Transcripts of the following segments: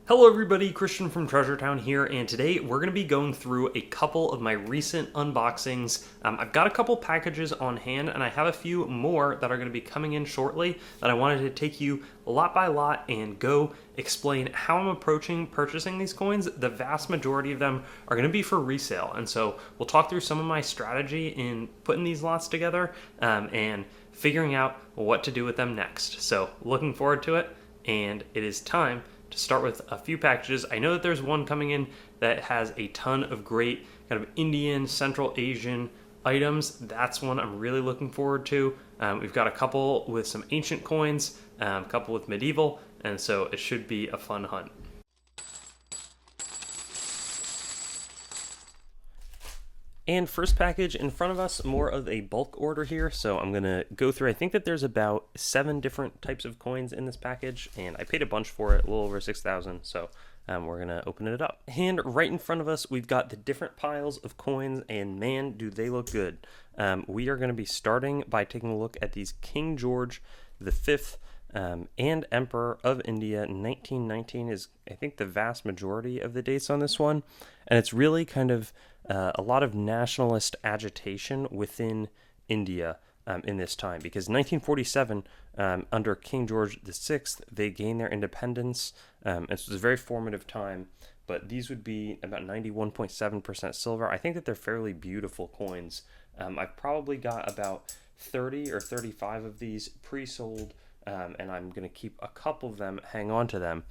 Hello everybody, Christian from Treasure Town here, and today we're going to be going through a couple of my recent unboxings. I've got a couple packages on hand, and I have a few more that are going to be coming in shortly that I wanted to take you lot by lot and go explain how I'm approaching purchasing these coins. The vast majority of them are going to be for resale, and so we'll talk through some of my strategy in putting these lots together and figuring out what to do with them next. So looking forward to it, and it is time to start with a few packages. I know that there's one coming in that has a ton of great kind of Indian, Central Asian items. That's one I'm really looking forward to. We've got a couple with some ancient coins, a couple with medieval, and so it should be a fun hunt. And first package in front of us, more of a bulk order here. So I'm going to go through, I think that there's about 7 different types of coins in this package, and I paid a bunch for it, a little over 6,000. So we're going to open it up. And right in front of us, we've got the different piles of coins, and man, do they look good. We are going to be starting by taking a look at these King George V and Emperor of India. 1919 is, I think, the vast majority of the dates on this one. And it's really kind of a lot of nationalist agitation within India in this time, because 1947, under King George VI, they gained their independence, and so it was a very formative time. But these would be about 91.7% silver. I think that they're fairly beautiful coins. I've probably got about 30 or 35 of these pre-sold, and I'm going to keep a couple of them, hang on to them.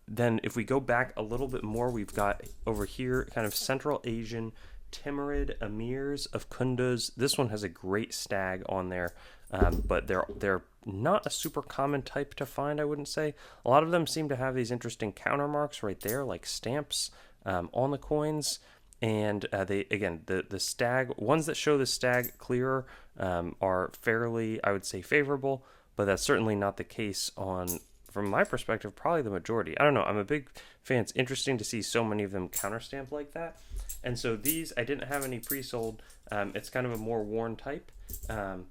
Then if we go back a little bit more, we've got over here kind of Central Asian Timurid Emirs of Kunduz. This one has a great stag on there, but they're not a super common type to find, I wouldn't say. A lot of them seem to have these interesting counter marks right there, like stamps on the coins. And the stag ones that show the stag clearer are fairly, I would say, favorable, but that's certainly not the case on, from my perspective, probably the majority. I don't know. I'm a big fan. It's interesting to see so many of them counter stamped like that. And so these, I didn't have any pre-sold. It's kind of a more worn type. And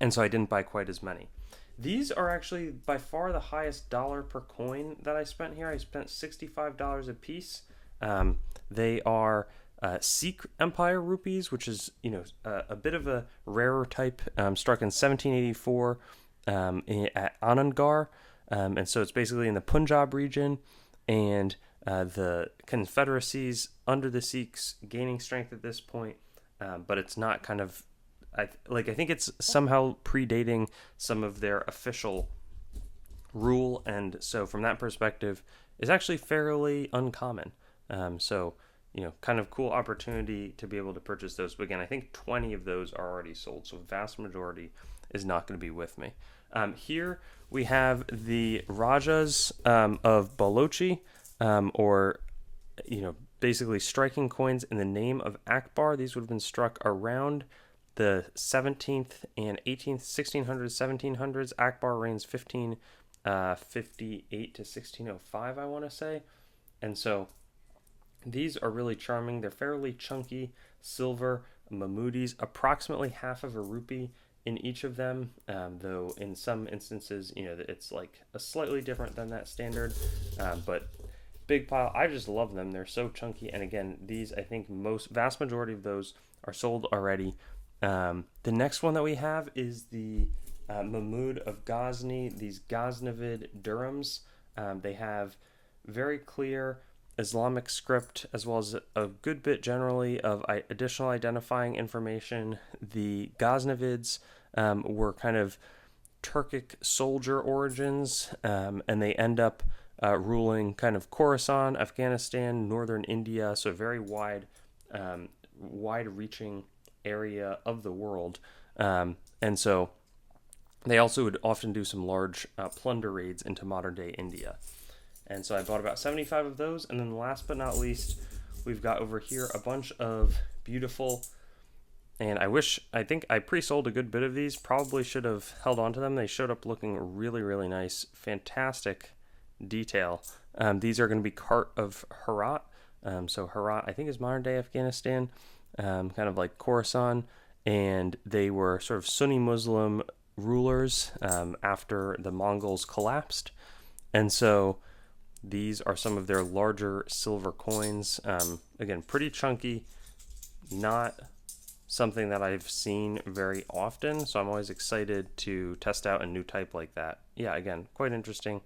so I didn't buy quite as many. These are actually by far the highest dollar per coin that I spent here. I spent $65 a piece. They are Sikh Empire rupees, which is, a bit of a rarer type, struck in 1784 at Anandgarh. And so it's basically in the Punjab region, and the confederacies under the Sikhs gaining strength at this point, but it's not kind of, I think it's somehow predating some of their official rule, and so from that perspective, it's actually fairly uncommon. So, kind of cool opportunity to be able to purchase those. But again, I think 20 of those are already sold, so vast majority is not going to be with me. Here we have the Rajas of Balochi, or basically striking coins in the name of Akbar. These would have been struck around the 17th and 18th, 1600s, 1700s. Akbar reigns 1558 to 1605, I want to say. And so these are really charming. They're fairly chunky silver Mahmudis, approximately half of a rupee in each of them, though in some instances, it's like a slightly different than that standard, but big pile. I just love them. They're so chunky. And again, these, I think vast majority of those are sold already. The next one that we have is the Mahmud of Ghazni, these Ghaznavid dirhams. They have very clear Islamic script, as well as a good bit generally of additional identifying information. The Ghaznavids were kind of Turkic soldier origins, and they end up ruling kind of Khorasan, Afghanistan, northern India, so a very wide-reaching area of the world. And so they also would often do some large plunder raids into modern-day India. And so I bought about 75 of those. And then last but not least, we've got over here a bunch of beautiful, and I think I pre-sold a good bit of these. Probably should have held on to them. They showed up looking really, really nice. Fantastic detail. These are going to be Cart of Herat. So Herat, I think, is modern-day Afghanistan, kind of like Khorasan. And they were sort of Sunni Muslim rulers after the Mongols collapsed. And so These are some of their larger silver coins. Again, pretty chunky, not something that I've seen very often, so I'm always excited to test out a new type like that. Yeah, again, quite interesting.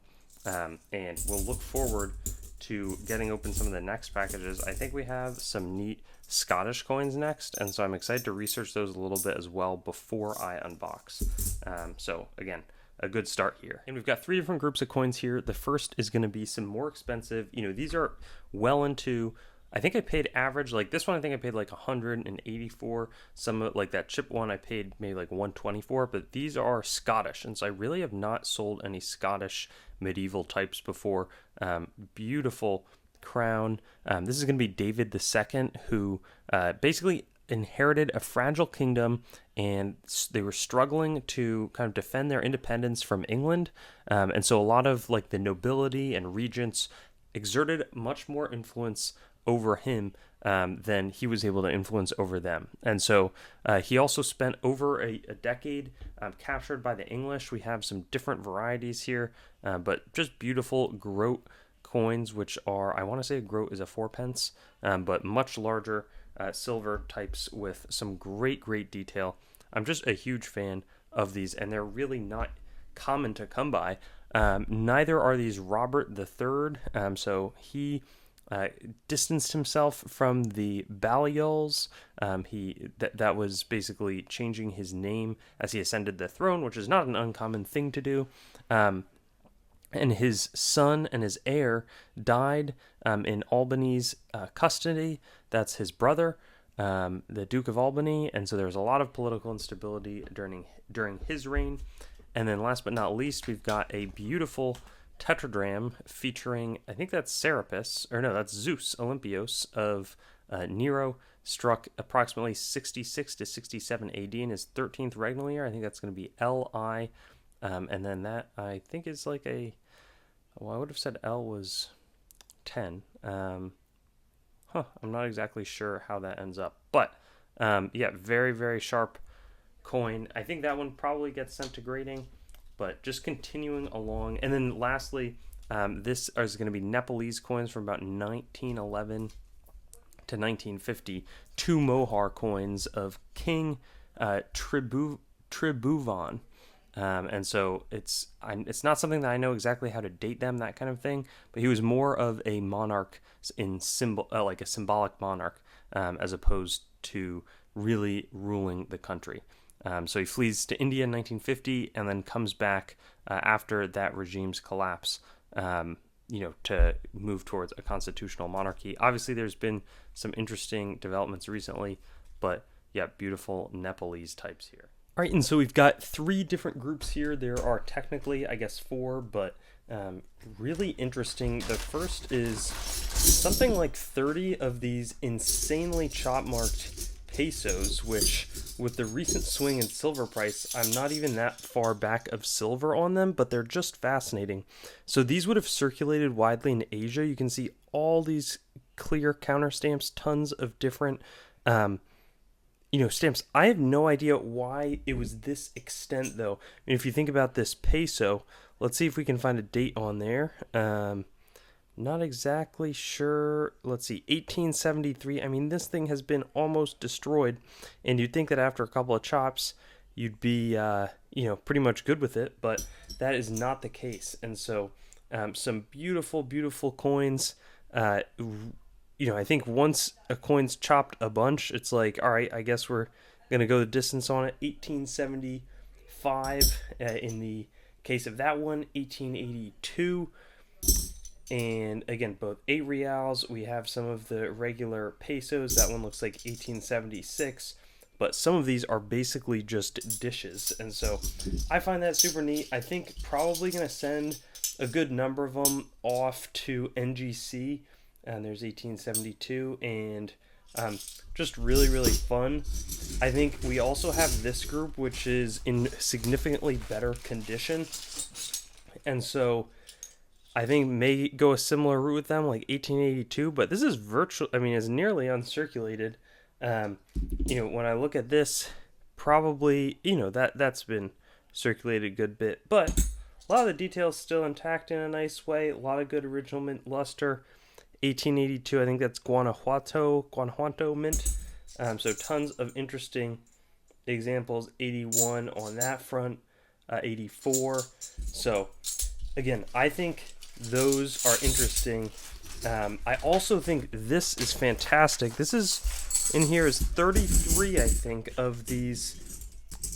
And we'll look forward to getting open some of the next packages. I think we have some neat Scottish coins next, and so I'm excited to research those a little bit as well before I unbox. So again, a good start here. And we've got 3 different groups of coins here. The first is going to be some more expensive. You know, these are well into, I think I paid average, like this one I think I paid like 184. Some like that chip one I paid maybe like 124, but these are Scottish, and so I really have not sold any Scottish medieval types before. Beautiful crown. This is going to be David II, who basically inherited a fragile kingdom, and they were struggling to kind of defend their independence from England. And so a lot of like the nobility and regents exerted much more influence over him than he was able to influence over them. And so he also spent over a decade captured by the English. We have some different varieties here, but just beautiful groat coins, which are, I want to say a groat is a 4p, but much larger silver types with some great detail. I'm just a huge fan of these, and they're really not common to come by. Neither are these Robert III, so he distanced himself from the Balliols. That was basically changing his name as he ascended the throne, which is not an uncommon thing to do. And his son and his heir died in Albany's custody. That's his brother, the Duke of Albany, and so there was a lot of political instability during his reign. And then last but not least, we've got a beautiful tetradrachm featuring, I think that's Serapis, or no, that's Zeus Olympios of Nero, struck approximately 66 to 67 AD in his 13th regnal year. I think that's going to be LI. And then that, I think, is like a, well, I would have said L was 10. I'm not exactly sure how that ends up. But, yeah, very sharp coin. I think that one probably gets sent to grading. But just continuing along. And then lastly, this is going to be Nepalese coins from about 1911 to 1950. 2 Mohar coins of King Tribhuvan. And so it's not something that I know exactly how to date them, that kind of thing, but he was more of a monarch in symbol, like a symbolic monarch, as opposed to really ruling the country. So he flees to India in 1950 and then comes back after that regime's collapse, to move towards a constitutional monarchy. Obviously, there's been some interesting developments recently, but yeah, beautiful Nepalese types here. All right, and so we've got 3 different groups here. There are technically, I guess, 4, but really interesting. The first is something like 30 of these insanely chop-marked pesos, which with the recent swing in silver price, I'm not even that far back of silver on them, but they're just fascinating. So these would have circulated widely in Asia. You can see all these clear counter stamps, tons of different stamps. I have no idea why it was this extent, though. I mean, if you think about this peso, let's see if we can find a date on there. Not exactly sure. Let's see, 1873. I mean, this thing has been almost destroyed, and you'd think that after a couple of chops, you'd be, pretty much good with it, but that is not the case. And so, some beautiful coins. I think once a coin's chopped a bunch, it's like, all right, I guess we're gonna go the distance on it. 1875 in the case of that one, 1882. And again, both 8 reals. We have some of the regular pesos. That one looks like 1876. But some of these are basically just dishes. And so I find that super neat. I think probably going to send a good number of them off to NGC. And there's 1872. And just really fun. I think we also have this group, which is in significantly better condition. And so I think may go a similar route with them, like 1882, but this is is nearly uncirculated. When I look at this, probably, that's been circulated a good bit, but A lot of the details still intact in a nice way. A lot of good original mint luster. 1882, I think that's Guanajuato mint. So tons of interesting examples. 81 on that front, 84. So again, I think those are interesting. I also think this is fantastic. This is in here is 33, I think, of these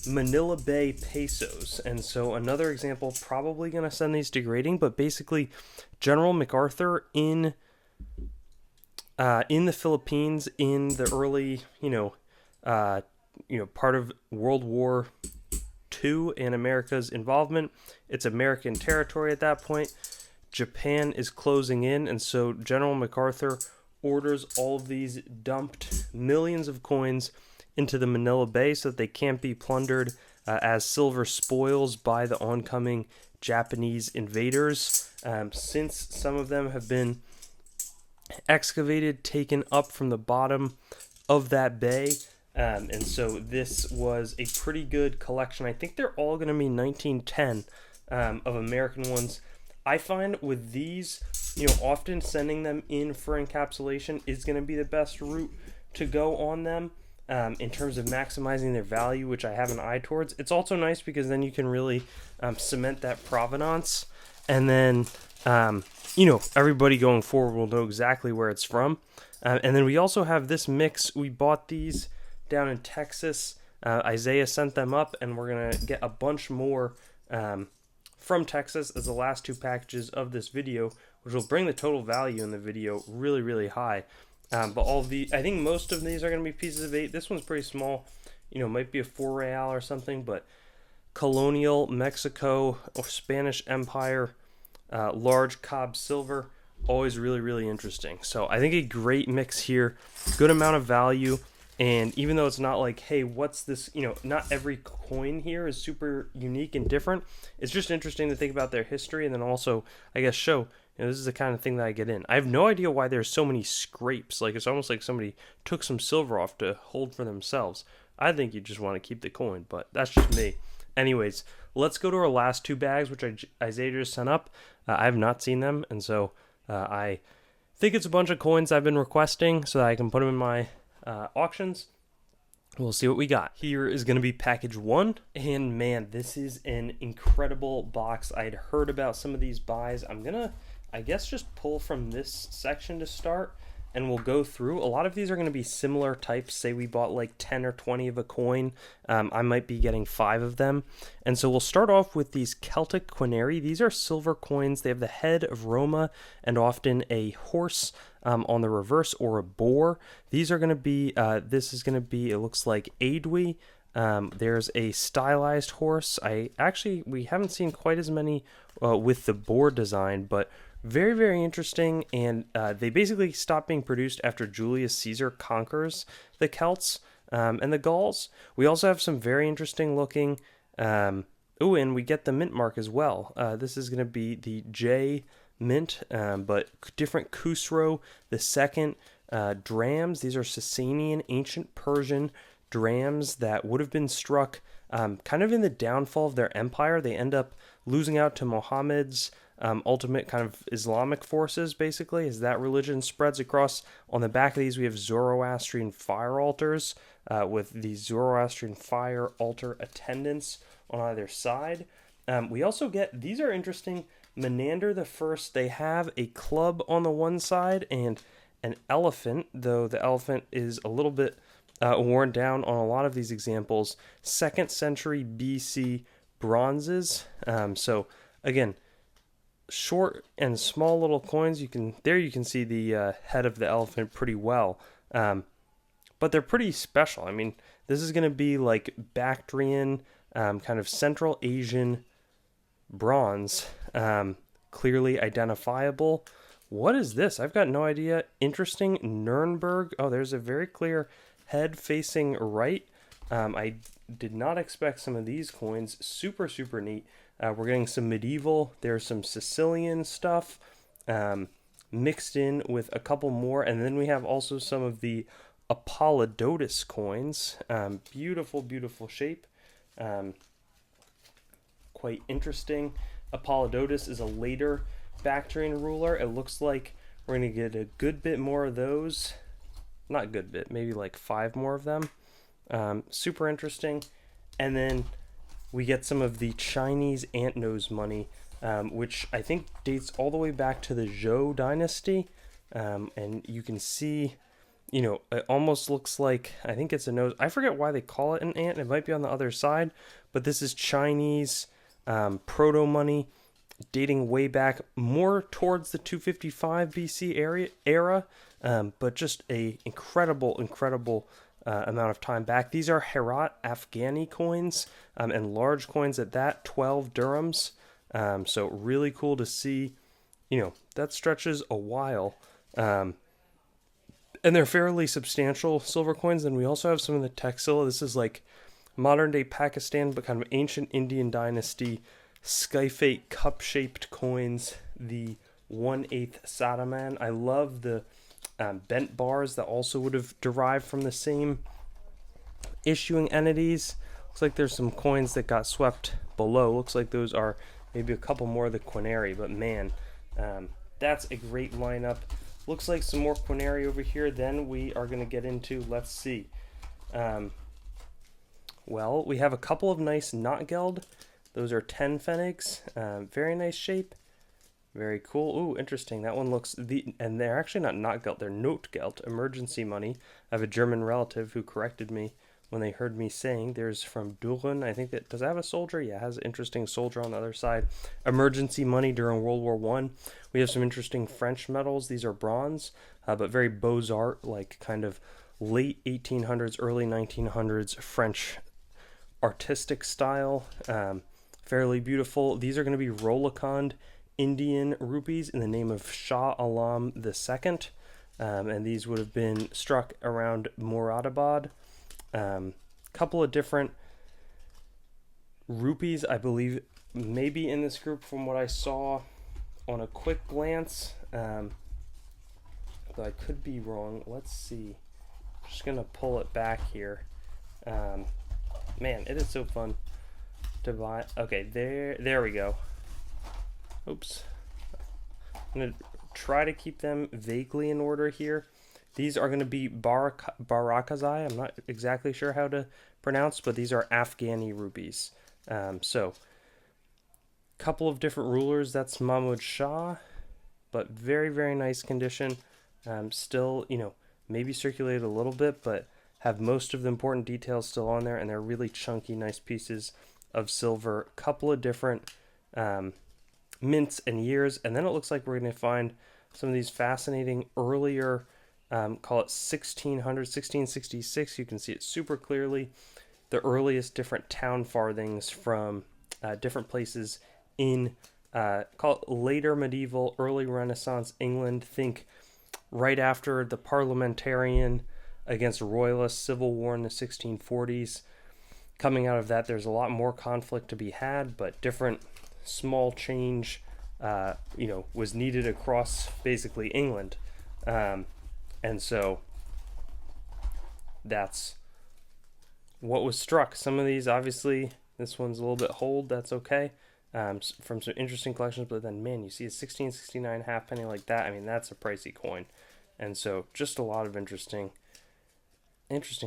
Manila Bay pesos, and so another example, probably going to send these to grading, but basically General MacArthur in the Philippines in the early part of World War II and America's involvement. It's American territory at that point. Japan is closing in, and so General MacArthur orders all of these dumped millions of coins into the Manila Bay so that they can't be plundered as silver spoils by the oncoming Japanese invaders. Since some of them have been excavated, taken up from the bottom of that bay, and so this was a pretty good collection. I think they're all going to be 1910 of American ones. I find with these, often sending them in for encapsulation is going to be the best route to go on them. In terms of maximizing their value, which I have an eye towards. It's also nice because then you can really cement that provenance, and then everybody going forward will know exactly where it's from. And then we also have this mix. We bought these down in Texas. Isaiah sent them up, and we're gonna get a bunch more from Texas as the last two packages of this video, which will bring the total value in the video really, really high. But all of the, I think most of these are going to be pieces of 8. This one's pretty small, might be a 4 Reale or something, but colonial Mexico or Spanish Empire, large Cobb silver, always really, really interesting. So I think a great mix here, good amount of value, and even though it's not like, hey, what's this, not every coin here is super unique and different, it's just interesting to think about their history and then also, I guess, show, this is the kind of thing that I get in. I have no idea why there's so many scrapes. Like, it's almost like somebody took some silver off to hold for themselves. I think you just want to keep the coin, but that's just me. Anyways, let's go to our last two bags, which Isaiah just sent up. I have not seen them, and so I think it's a bunch of coins I've been requesting so that I can put them in my auctions. We'll see what we got. Here is going to be package 1, and man, this is an incredible box. I had heard about some of these buys. I'm going to, I guess, just pull from this section to start, and we'll go through. A lot of these are going to be similar types. Say we bought like 10 or 20 of a coin. I might be getting 5 of them. And so we'll start off with these Celtic Denarii. These are silver coins. They have the head of Roma and often a horse on the reverse or a boar. These are going to be, this is going to be, it looks like Adwi. There's a stylized horse. We haven't seen quite as many with the boar design, but very, very interesting, and they basically stopped being produced after Julius Caesar conquers the Celts and the Gauls. We also have some very interesting looking, and we get the mint mark as well. This is going to be the J mint, but different Khusro the second drams. These are Sasanian, ancient Persian drams that would have been struck kind of in the downfall of their empire. They end up losing out to Muhammad's ultimate kind of Islamic forces, basically, as that religion spreads across. On the back of these, we have Zoroastrian fire altars with the Zoroastrian fire altar attendants on either side. We also get, these are interesting, Menander the First. They have a club on the one side and an elephant, though the elephant is a little bit worn down on a lot of these examples. 2nd century BC bronzes. So again, short and small little coins. You can see the head of the elephant pretty well, but they're pretty special. I mean, this is going to be like Bactrian, kind of Central Asian bronze, clearly identifiable. What is this? I've got no idea. Interesting. Nuremberg. Oh, there's a very clear head facing right. I did not expect some of these coins. Super, super neat. We're getting some medieval. There's some Sicilian stuff mixed in with a couple more. And then we have also some of the Apollodotus coins. Beautiful, beautiful shape. Quite interesting. Apollodotus is a later Bactrian ruler. It looks like we're going to get a good bit more of those. Not good bit, maybe like 5 more of them. Super interesting. And then we get some of the Chinese antnose money, which I think dates all the way back to the Zhou dynasty. And you can see, you know, it almost looks like, I think it's a nose. I forget why they call it an ant. It might be on the other side, but this is Chinese proto money dating way back more towards the 255 BC era, but just a incredible amount of time back. These are Herat Afghani coins, and large coins at that, 12 dirhams. So really cool to see, you know, that stretches a while. And they're fairly substantial silver coins. Then we also have some of the Taxila. This is like modern day Pakistan, but kind of ancient Indian dynasty Skyphate cup-shaped coins, the 1/8 Sadaman. I love the bent bars that also would have derived from the same issuing entities. Looks like there's some coins that got swept below. Looks like those are maybe a couple more of the Quinari, but man, that's a great lineup. Looks like some more Quinari over here. Then we are going to get into, let's see. Well, we have a couple of nice Notgeld. Those are 10 Pfennigs. Very nice shape. Very cool. Ooh, interesting. That one looks... And they're actually not Notgeld. They're Notgeld. Emergency money. I have a German relative who corrected me when they heard me saying. There's from Duren. I think that... Does that have a soldier? Yeah, it has an interesting soldier on the other side. Emergency money during World War I. We have some interesting French medals. These are bronze, but very Beaux-Arts, like kind of late 1800s, early 1900s French artistic style. Fairly beautiful. These are going to be Rolakand Indian rupees in the name of Shah Alam II. And these would have been struck around Moradabad. Couple of different rupees, I believe, maybe in this group from what I saw on a quick glance. Though I could be wrong. Let's see. Just going to pull it back here. Man, it is so fun to buy. Okay, there we go. Oops. I'm going to try to keep them vaguely in order here. These are going to be Barakazai. I'm not exactly sure how to pronounce, but these are Afghani rupees. So, couple of different rulers. That's Mahmud Shah, but very nice condition. Still, you know, maybe circulated a little bit, but have most of the important details still on there, and they're really chunky, nice pieces of silver. Couple of different mints and years, and then it looks like we're going to find some of these fascinating earlier, call it 1666. You can see it super clearly. The earliest different town farthings from different places in call it later medieval, early Renaissance England. Think right after the parliamentarian against royalist civil war in the 1640s. Coming out of that, there's a lot more conflict to be had, but different small change, you know, was needed across basically England. And so that's what was struck. Some of these, obviously, this one's a little bit hold, that's okay. From some interesting collections, but then, man, you see a 1669 halfpenny like that. I mean, that's a pricey coin. And so just a lot of interesting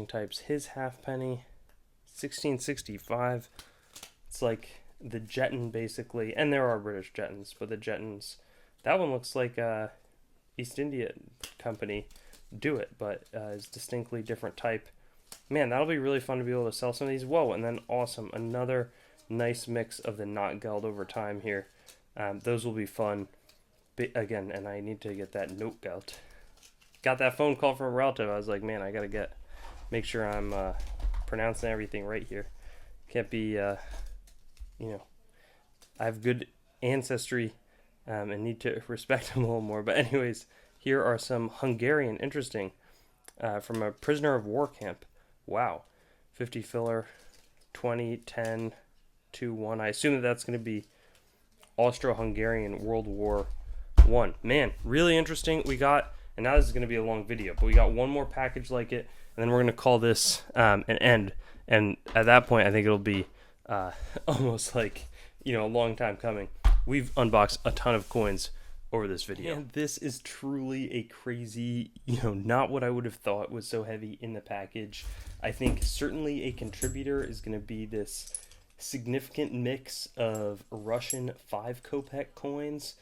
types. His halfpenny, 1665. It's like the Jetton, basically. And there are British Jettons, but the Jettons, that one looks like East India Company do it, but is distinctly different type. Man, that'll be really fun to be able to sell some of these. Whoa, and then awesome. Another nice mix of the Notgeld over time here. Those will be fun. Again, and I need to get that Notgeld. Got that phone call from a relative. I was like, man, I got to make sure I'm pronouncing everything right here. Can't be, you know, I have good ancestry and need to respect them a little more. But anyways, here are some Hungarian, interesting, from a prisoner of war camp. Wow. 50 filler, 20, 10, 2, 1. I assume that's going to be Austro-Hungarian World War I. Man, really interesting. We got, and now this is going to be a long video, but we got one more package like it, and then we're going to call this an end. And at that point, I think it'll be almost like, you know, a long time coming. We've unboxed a ton of coins over this video. And this is truly a crazy, not what I would have thought was so heavy in the package. I think certainly a contributor is going to be this significant mix of Russian 5 kopeck coins.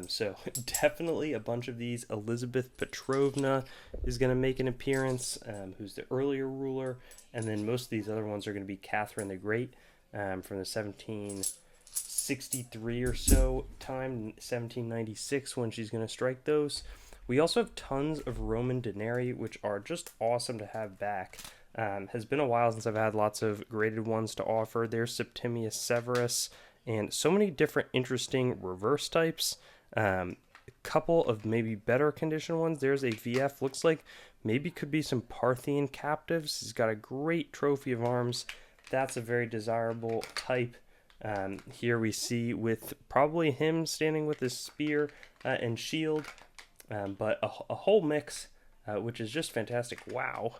So definitely a bunch of these. Elizabeth Petrovna is going to make an appearance, who's the earlier ruler. And then most of these other ones are going to be Catherine the Great from the 1763 or so time, 1796 when she's going to strike those. We also have tons of Roman Denarii, which are just awesome to have back. Has been a while since I've had lots of graded ones to offer. There's Septimius Severus, and so many different interesting reverse types. A couple of maybe better condition ones. There's a VF, looks like maybe could be some Parthian captives. He's got a great trophy of arms. That's a very desirable type. Here we see with probably him standing with his spear and shield, but a whole mix, which is just fantastic. Wow,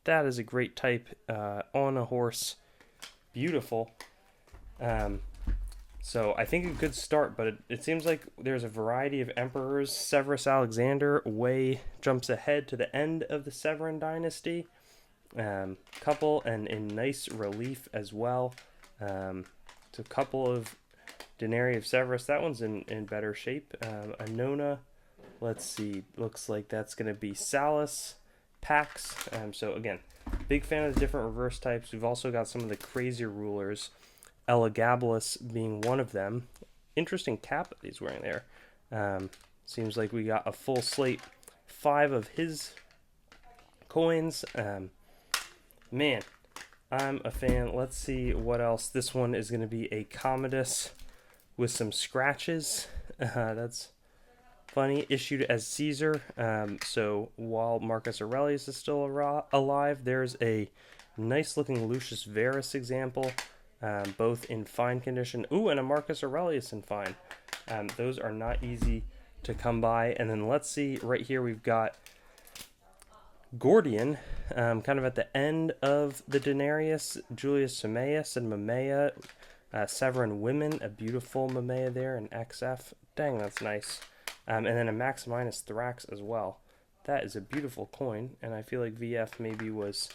that is a great type on a horse. Beautiful. So I think a good start, but it seems like there's a variety of emperors. Severus Alexander way jumps ahead to the end of the Severan dynasty. Couple and in nice relief as well. So a couple of Denarii of Severus. That one's in better shape. Annona, let's see, looks like that's going to be Salus, Pax. So again, big fan of the different reverse types. We've also got some of the crazier rulers, Elagabalus being one of them. Interesting cap that he's wearing there. Seems like we got a full slate, 5 of his coins. Man, I'm a fan. Let's see what else. This one is going to be a Commodus with some scratches. That's funny. Issued as Caesar. So while Marcus Aurelius is still alive, there's a nice looking Lucius Verus example, both in fine condition. Ooh, and a Marcus Aurelius in fine. Those are not easy to come by. And then let's see, right here we've got Gordian, kind of at the end of the Denarius, Julius Simmaeus and Mamaea, Severan Women, a beautiful Mamaea there, and XF. Dang, that's nice. And then a Maximinus Thrax as well. That is a beautiful coin, and I feel like VF maybe was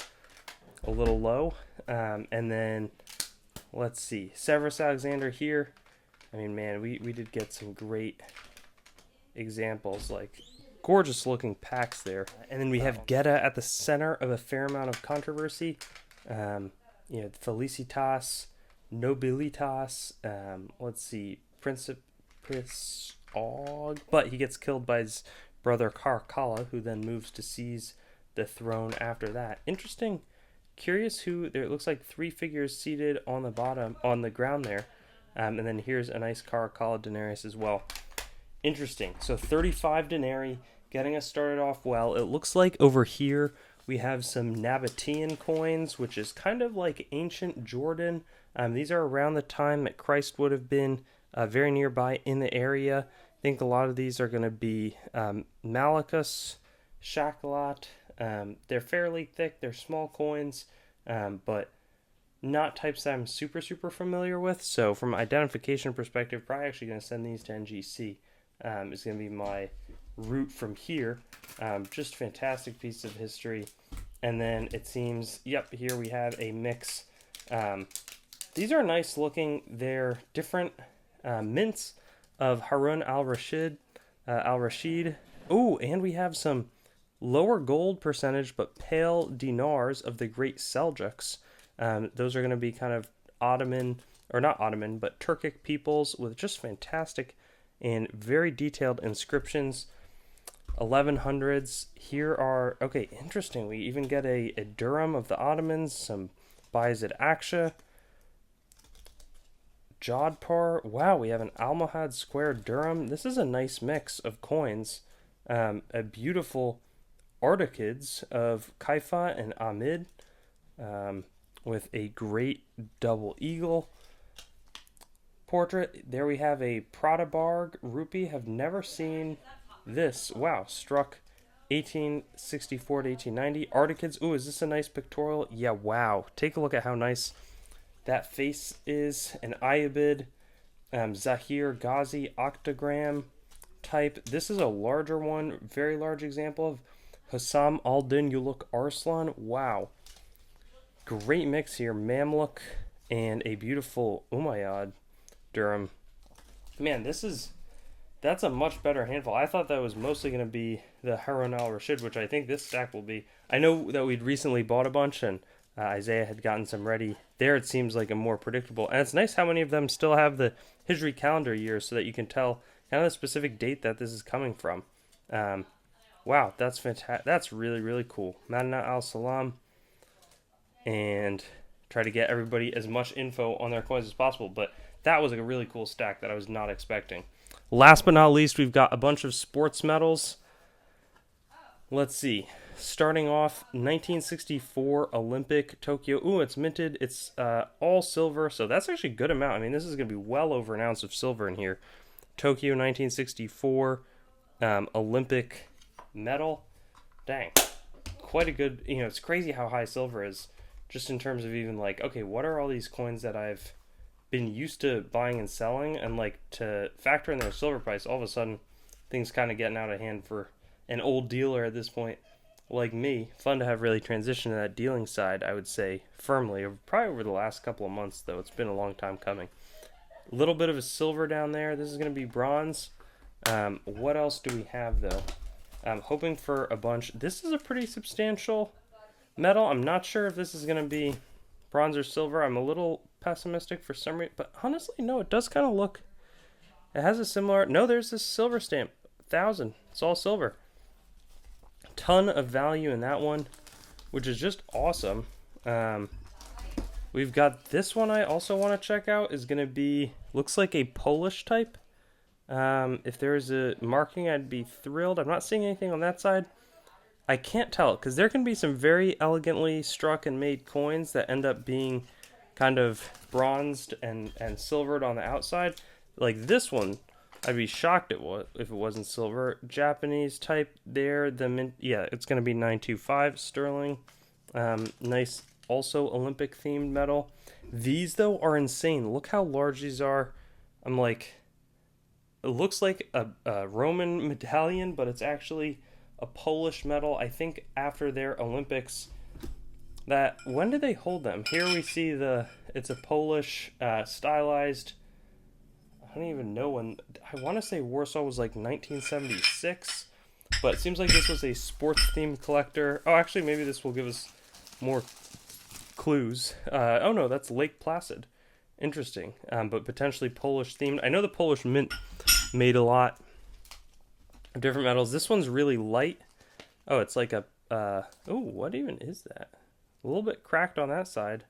a little low. And then, let's see, Severus Alexander here. I mean, man, we did get some great examples, like gorgeous looking packs there. And then we have Geta at the center of a fair amount of controversy. Felicitas, Nobilitas, let's see, Principis Og, but he gets killed by his brother Caracalla, who then moves to seize the throne after that. Interesting. Curious who, there it looks like 3 figures seated on the bottom, on the ground there. And then here's a nice Caracalla Denarius as well. Interesting. So 35 Denarii, getting us started off well. It looks like over here we have some Nabataean coins, which is kind of like ancient Jordan. These are around the time that Christ would have been very nearby in the area. I think a lot of these are going to be Malachus, Shakalot. They're fairly thick. They're small coins, but not types that I'm super familiar with. So from an identification perspective, probably actually going to send these to NGC. Is going to be my route from here. Just fantastic piece of history. And then it seems, yep, here we have a mix. These are nice looking. They're different mints of Harun al-Rashid. Oh, and we have some lower gold percentage but pale dinars of the great Seljuks. Those are going to be kind of Ottoman, or not Ottoman, but Turkic peoples with just fantastic and very detailed inscriptions. 1100s. Here are, okay, interesting. We even get a Durham of the Ottomans, some Bayezid Aksha, Jodhpur. Wow, we have an Almohad Square Durham. This is a nice mix of coins. A beautiful Artikids of Kaifa and Amid, with a great double eagle portrait. There we have a Pratabarg rupee. Have never seen this. Wow, struck 1864 to 1890. Artikids. Ooh, is this a nice pictorial? Yeah, wow. Take a look at how nice that face is. An Iabid Zahir Ghazi Octagram type. This is a larger one, very large example of Hussam al-Din Uluk Arslan. Wow. Great mix here. Mamluk and a beautiful Umayyad Durham. Man, that's a much better handful. I thought that was mostly going to be the Harun al-Rashid, which I think this stack will be. I know that we'd recently bought a bunch, and Isaiah had gotten some ready. There it seems like a more predictable. And it's nice how many of them still have the Hijri calendar year so that you can tell kind of the specific date that this is coming from. Wow, that's fantastic. That's really, really cool. Madina al-Salam. And try to get everybody as much info on their coins as possible. But that was a really cool stack that I was not expecting. Last but not least, we've got a bunch of sports medals. Let's see. Starting off, 1964 Olympic Tokyo. Ooh, it's minted. It's all silver, so that's actually a good amount. I mean, this is going to be well over an ounce of silver in here. Tokyo 1964 Olympic medal. Dang. Quite a good, it's crazy how high silver is, just in terms of even like, okay, what are all these coins that I've been used to buying and selling, and like to factor in their silver price, all of a sudden things kind of getting out of hand for an old dealer at this point like me. Fun to have really transitioned to that dealing side, I would say, firmly, probably over the last couple of months, though. It's been a long time coming. A little bit of a silver down there. This is going to be bronze. What else do we have, though? I'm hoping for a bunch. This is a pretty substantial metal. I'm not sure if this is going to be bronze or silver. I'm a little pessimistic for some reason, but honestly, no, it does kind of look, it has a similar, no, there's this silver stamp, 1,000, it's all silver. Ton of value in that one, which is just awesome. We've got this one I also want to check out, is going to be, looks like a Polish type. If there's a marking, I'd be thrilled. I'm not seeing anything on that side. I can't tell, because there can be some very elegantly struck and made coins that end up being kind of bronzed and silvered on the outside. Like this one, I'd be shocked if it wasn't silver. Japanese type there. Yeah, it's going to be 925 sterling. Nice, also Olympic themed metal. These, though, are insane. Look how large these are. I'm like, it looks like a Roman medallion, but it's actually a Polish medal. I think after their Olympics. When did they hold them? Here we see it's a Polish stylized, I don't even know when, I want to say Warsaw was like 1976, but it seems like this was a sports themed collector. Oh, actually, maybe this will give us more clues. Oh no, that's Lake Placid. Interesting, but potentially Polish themed. I know the Polish Mint made a lot of different metals. This one's really light. Oh, it's like a, oh, what even is that? A little bit cracked on that side.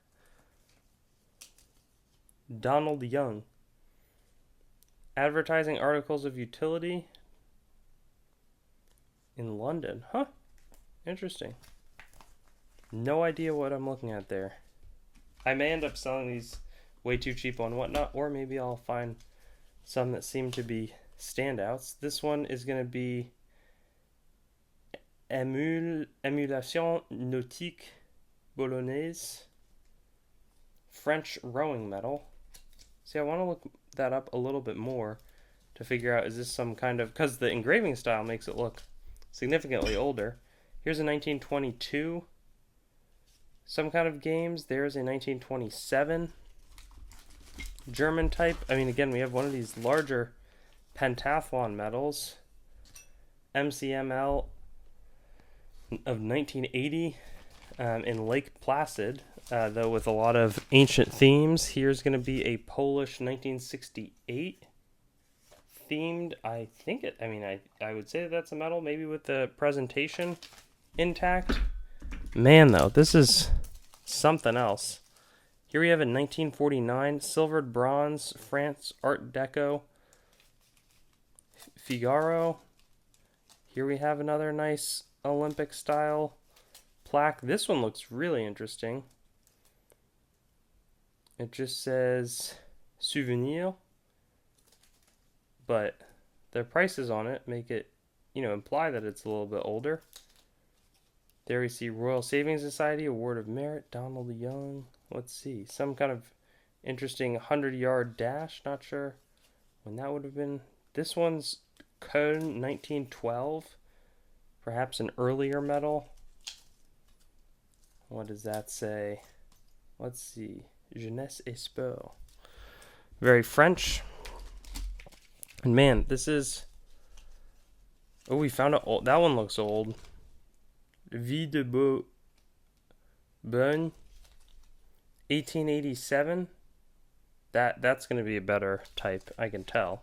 Donald Young. Advertising articles of utility in London. Huh. Interesting. No idea what I'm looking at there. I may end up selling these way too cheap on Whatnot, or maybe I'll find some that seem to be standouts. This one is going to be Émulation Nautique Bolognaise, French rowing medal. See, I want to look that up a little bit more to figure out, is this some kind of, because the engraving style makes it look significantly older. Here's a 1922, some kind of games. There's a 1927 German type. I mean, again, we have one of these larger pentathlon medals. MCML of 1980 in Lake Placid, though with a lot of ancient themes. Here's going to be a Polish 1968 themed. I would say that's a medal, maybe with the presentation intact. Man, though, this is something else. Here we have a 1949 silvered bronze France Art Deco Figaro. Here we have another nice Olympic style plaque. This one looks really interesting. It just says souvenir, but the prices on it make it, imply that it's a little bit older. There we see Royal Savings Society Award of Merit, Donald Young. Let's see, some kind of interesting 100-yard dash, not sure when that would have been. This one's Cone 1912, perhaps an earlier metal. What does that say? Let's see. Jeunesse et sport. Very French. And man, this is. Oh, we found it old. That one looks old. Vie de Beau. Bonne. 1887. That's going to be a better type, I can tell.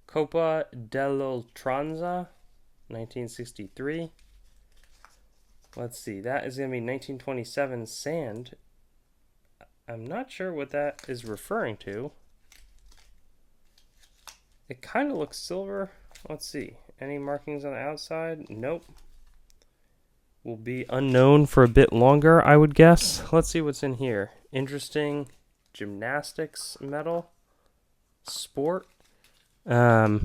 Copa dell'Oltranza. 1963. Let's see. That is going to be 1927 sand. I'm not sure what that is referring to. It kind of looks silver. Let's see. Any markings on the outside? Nope. Will be unknown for a bit longer, I would guess. Let's see what's in here. Interesting gymnastics medal. Sport. I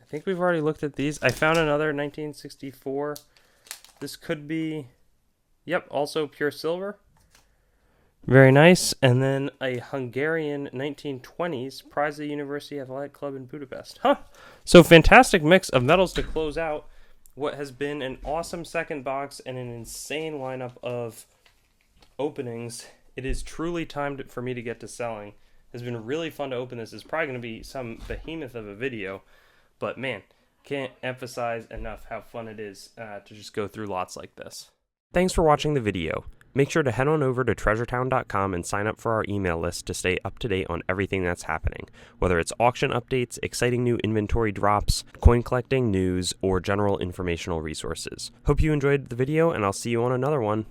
think we've already looked at these. I found another 1964. This could be, yep, also pure silver. Very nice. And then a Hungarian 1920s prize of the University Athletic Club in Budapest. Huh. So fantastic mix of metals to close out what has been an awesome second box and an insane lineup of openings. It is truly time for me to get to selling. It's been really fun to open this. It's probably going to be some behemoth of a video. But man, can't emphasize enough how fun it is to just go through lots like this. Thanks for watching the video. Make sure to head on over to treasuretown.com and sign up for our email list to stay up to date on everything that's happening, whether it's auction updates, exciting new inventory drops, coin collecting news, or general informational resources. Hope you enjoyed the video, and I'll see you on another one.